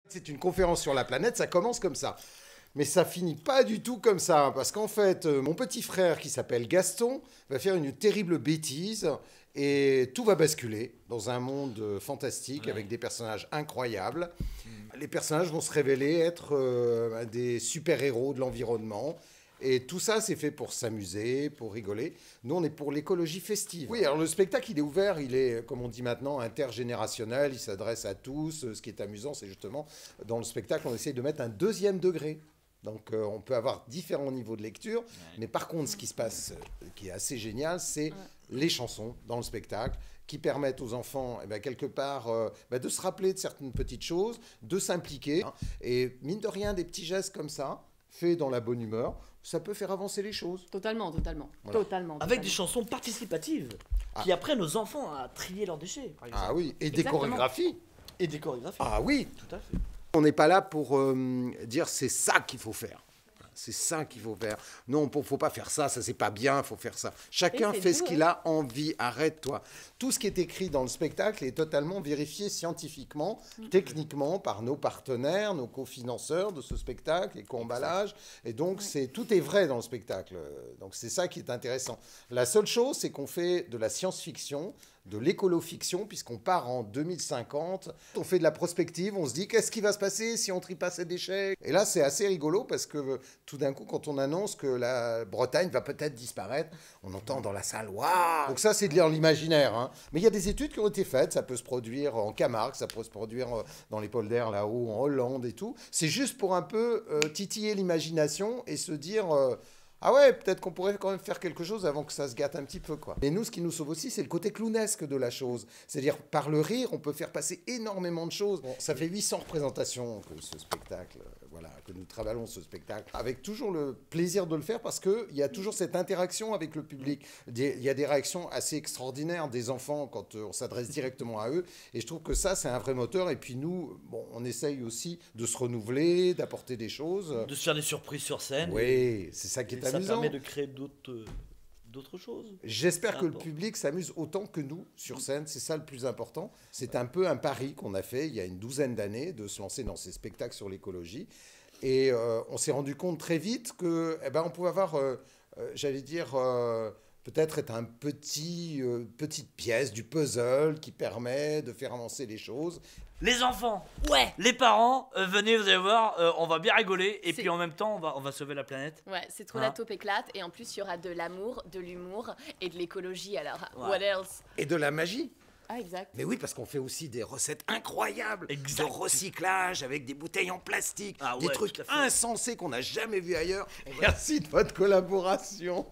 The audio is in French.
C'est une conférence sur la planète, ça commence comme ça. Mais ça finit pas du tout comme ça, parce qu'en fait, mon petit frère qui s'appelle Gaston va faire une terrible bêtise et tout va basculer dans un monde fantastique avec des personnages incroyables. Les personnages vont se révéler être des super-héros de l'environnement. Et tout ça, c'est fait pour s'amuser, pour rigoler. Nous, on est pour l'écologie festive. Oui, alors le spectacle, il est ouvert, il est, comme on dit maintenant, intergénérationnel, il s'adresse à tous. Ce qui est amusant, c'est justement, dans le spectacle, on essaie de mettre un deuxième degré. Donc, on peut avoir différents niveaux de lecture. Mais par contre, ce qui se passe, qui est assez génial, c'est les chansons dans le spectacle qui permettent aux enfants, quelque part, de se rappeler de certaines petites choses, de s'impliquer. Et mine de rien, des petits gestes comme ça, fait dans la bonne humeur, ça peut faire avancer les choses. Totalement. Voilà. Avec des chansons participatives qui apprennent aux enfants à trier leurs déchets, par exemple. Ah oui, et des chorégraphies. Et des chorégraphies. Ah oui. Tout à fait. On n'est pas là pour dire c'est ça qu'il faut faire. C'est ça qu'il faut faire. Non, il ne faut pas faire ça, ça c'est pas bien, il faut faire ça. Chacun fait ce qu'il a envie, arrête-toi. Tout ce qui est écrit dans le spectacle est totalement vérifié scientifiquement, techniquement, par nos partenaires, nos cofinanceurs de ce spectacle, les co-emballages. Et donc, tout est vrai dans le spectacle. Donc, c'est ça qui est intéressant. La seule chose, c'est qu'on fait de la science-fiction, de l'écolo-fiction, puisqu'on part en 2050. On fait de la prospective, on se dit qu'est-ce qui va se passer si on trie pas ces déchets. Et là, c'est assez rigolo parce que tout d'un coup, quand on annonce que la Bretagne va peut-être disparaître, on entend dans la salle « Waouh !» Donc ça, c'est de l'imaginaire. Hein. Mais il y a des études qui ont été faites. Ça peut se produire en Camargue, ça peut se produire dans les polders là-haut, en Hollande et tout. C'est juste pour un peu titiller l'imagination et se dire... ah ouais, peut-être qu'on pourrait quand même faire quelque chose avant que ça se gâte un petit peu, quoi. Et nous, ce qui nous sauve aussi, c'est le côté clownesque de la chose. C'est-à-dire, par le rire, on peut faire passer énormément de choses. Bon, ça fait 800 représentations que ce spectacle, que nous travaillons ce spectacle, avec toujours le plaisir de le faire parce qu'il y a toujours cette interaction avec le public. Il y a des réactions assez extraordinaires des enfants quand on s'adresse directement à eux. Et je trouve que ça, c'est un vrai moteur. Et puis nous, on essaye aussi de se renouveler, d'apporter des choses. De se faire des surprises sur scène. Oui, c'est ça qui est amusant. Ça permet de créer d'autres choses. J'espère que le public s'amuse autant que nous sur scène, c'est ça le plus important. C'est un peu un pari qu'on a fait il y a une douzaine d'années de se lancer dans ces spectacles sur l'écologie. Et on s'est rendu compte très vite que, on pouvait avoir, j'allais dire, peut-être être petite pièce du puzzle qui permet de faire avancer les choses. Les enfants, les parents, venez, vous allez voir, on va bien rigoler et puis en même temps, on va sauver la planète. Ouais, c'est trop la taupe éclate et en plus, il y aura de l'amour, de l'humour et de l'écologie. Alors, what else? Et de la magie. Ah, exact. Mais oui, parce qu'on fait aussi des recettes incroyables de recyclage avec des bouteilles en plastique, des trucs insensés qu'on n'a jamais vus ailleurs. Merci de votre collaboration.